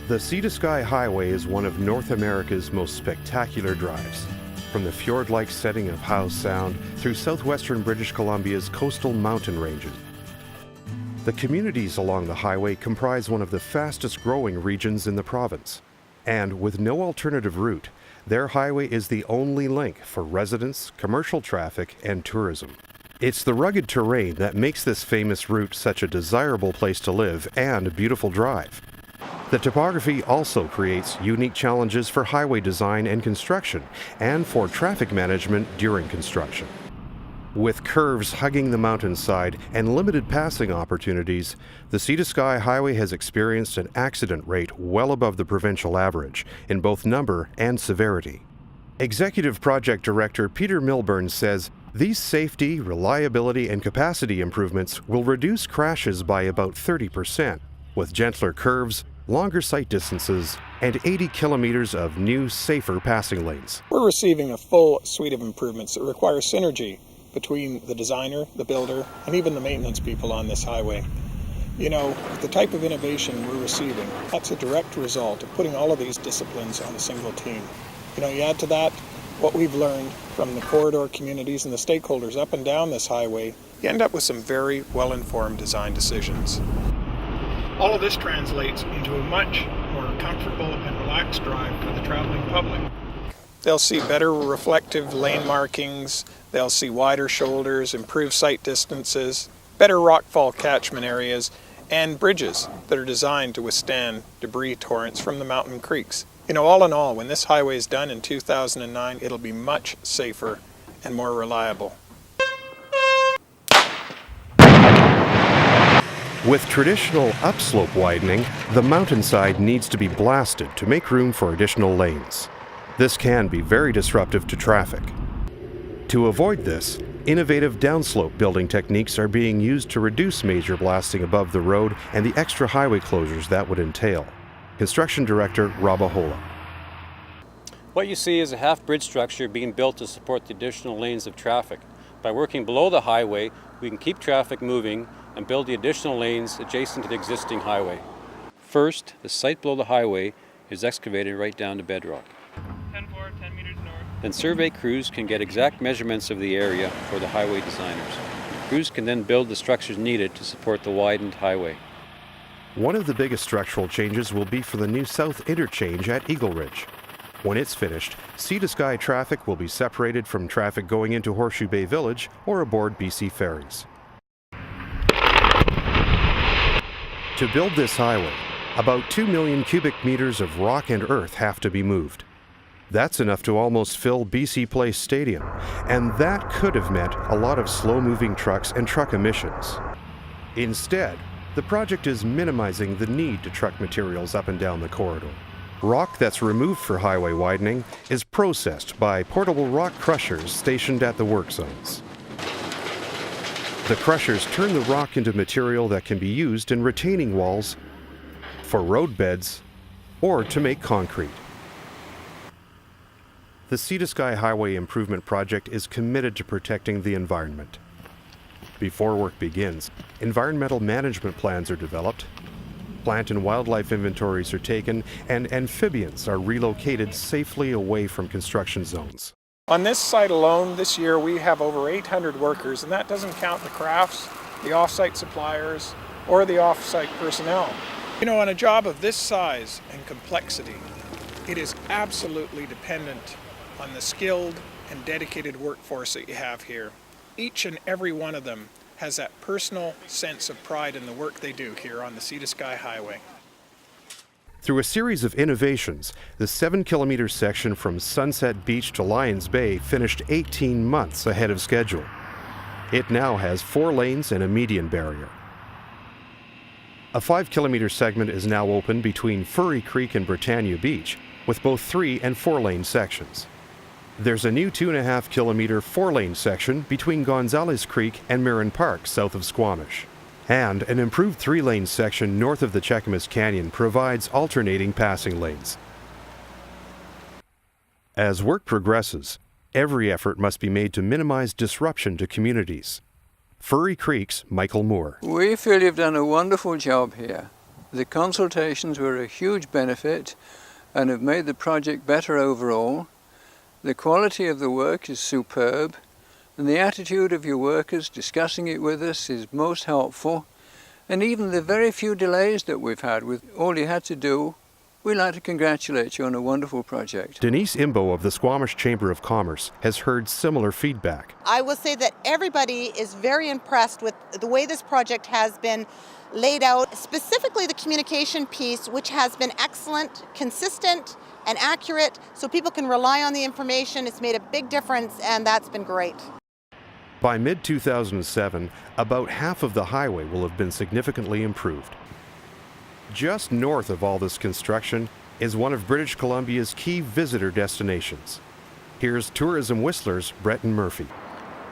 The Sea to Sky Highway is one of North America's most spectacular drives. From the fjord-like setting of Howe Sound through southwestern British Columbia's coastal mountain ranges. The communities along the highway comprise one of the fastest-growing regions in the province. And with no alternative route, their highway is the only link for residents, commercial traffic, and tourism. It's the rugged terrain that makes this famous route such a desirable place to live and a beautiful drive. The topography also creates unique challenges for highway design and construction, and for traffic management during construction. With curves hugging the mountainside and limited passing opportunities, the Sea to Sky Highway has experienced an accident rate well above the provincial average in both number and severity. Executive Project Director Peter Milburn says these safety, reliability, and capacity improvements will reduce crashes by about 30%, with gentler curves, longer sight distances, and 80 kilometers of new, safer passing lanes. We're receiving a full suite of improvements that require synergy between the designer, the builder, and even the maintenance people on this highway. You know, the type of innovation we're receiving, that's a direct result of putting all of these disciplines on a single team. You know, you add to that what we've learned from the corridor communities and the stakeholders up and down this highway, you end up with some very well-informed design decisions. All of this translates into a much more comfortable and relaxed drive for the traveling public. They'll see better reflective lane markings, they'll see wider shoulders, improved sight distances, better rockfall catchment areas, and bridges that are designed to withstand debris torrents from the mountain creeks. You know, all in all, when this highway is done in 2009, it'll be much safer and more reliable. With traditional upslope widening, the mountainside needs to be blasted to make room for additional lanes. This can be very disruptive to traffic. To avoid this, innovative downslope building techniques are being used to reduce major blasting above the road and the extra highway closures that would entail. Construction Director Rob Ahola. What you see is a half-bridge structure being built to support the additional lanes of traffic. By working below the highway, we can keep traffic moving and build the additional lanes adjacent to the existing highway. First, the site below the highway is excavated right down to bedrock. 10 meters north. Then survey crews can get exact measurements of the area for the highway designers. Crews can then build the structures needed to support the widened highway. One of the biggest structural changes will be for the new south interchange at Eagle Ridge. When it's finished, Sea to Sky traffic will be separated from traffic going into Horseshoe Bay Village or aboard BC ferries. To build this highway, about 2 million cubic meters of rock and earth have to be moved. That's enough to almost fill BC Place Stadium, and that could have meant a lot of slow-moving trucks and truck emissions. Instead, the project is minimizing the need to truck materials up and down the corridor. Rock that's removed for highway widening is processed by portable rock crushers stationed at the work zones. The crushers turn the rock into material that can be used in retaining walls, for road beds, or to make concrete. The Sea to Sky Highway Improvement Project is committed to protecting the environment. Before work begins, environmental management plans are developed, plant and wildlife inventories are taken, and amphibians are relocated safely away from construction zones. On this site alone, this year we have over 800 workers, and that doesn't count the crafts, the off-site suppliers, or the off-site personnel. You know, on a job of this size and complexity, it is absolutely dependent on the skilled and dedicated workforce that you have here. Each and every one of them has that personal sense of pride in the work they do here on the Sea to Sky Highway. Through a series of innovations, the 7-kilometer section from Sunset Beach to Lions Bay finished 18 months ahead of schedule. It now has 4 lanes and a median barrier. A 5-kilometer segment is now open between Furry Creek and Britannia Beach, with both 3- and 4-lane sections. There's a new 2.5-kilometer 4-lane section between Gonzales Creek and Mirren Park, south of Squamish. And an improved 3-lane section north of the Cheakamus Canyon provides alternating passing lanes. As work progresses, every effort must be made to minimize disruption to communities. Furry Creek's Michael Moore. We feel you've done a wonderful job here. The consultations were a huge benefit and have made the project better overall. The quality of the work is superb, and the attitude of your workers discussing it with us is most helpful. And even the very few delays that we've had with all you had to do, we'd like to congratulate you on a wonderful project. Denise Imbo of the Squamish Chamber of Commerce has heard similar feedback. I will say that everybody is very impressed with the way this project has been laid out, specifically the communication piece, which has been excellent, consistent, and accurate, so people can rely on the information. It's made a big difference, and that's been great. By mid-2007, about half of the highway will have been significantly improved. Just north of all this construction is one of British Columbia's key visitor destinations. Here's Tourism Whistler's Bretton Murphy.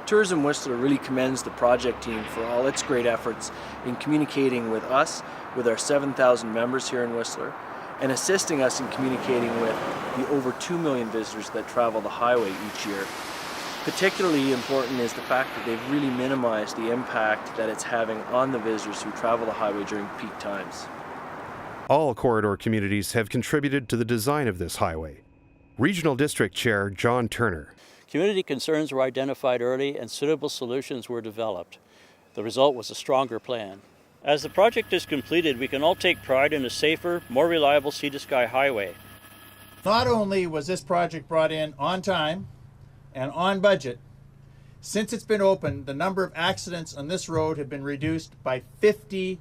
Tourism Whistler really commends the project team for all its great efforts in communicating with us, with our 7,000 members here in Whistler, and assisting us in communicating with the over 2 million visitors that travel the highway each year. Particularly important is the fact that they've really minimized the impact that it's having on the visitors who travel the highway during peak times. All corridor communities have contributed to the design of this highway. Regional District Chair John Turner. Community concerns were identified early and suitable solutions were developed. The result was a stronger plan. As the project is completed, we can all take pride in a safer, more reliable sea-to-sky highway. Not only was this project brought in on time and on budget, since it's been opened, the number of accidents on this road have been reduced by 50%.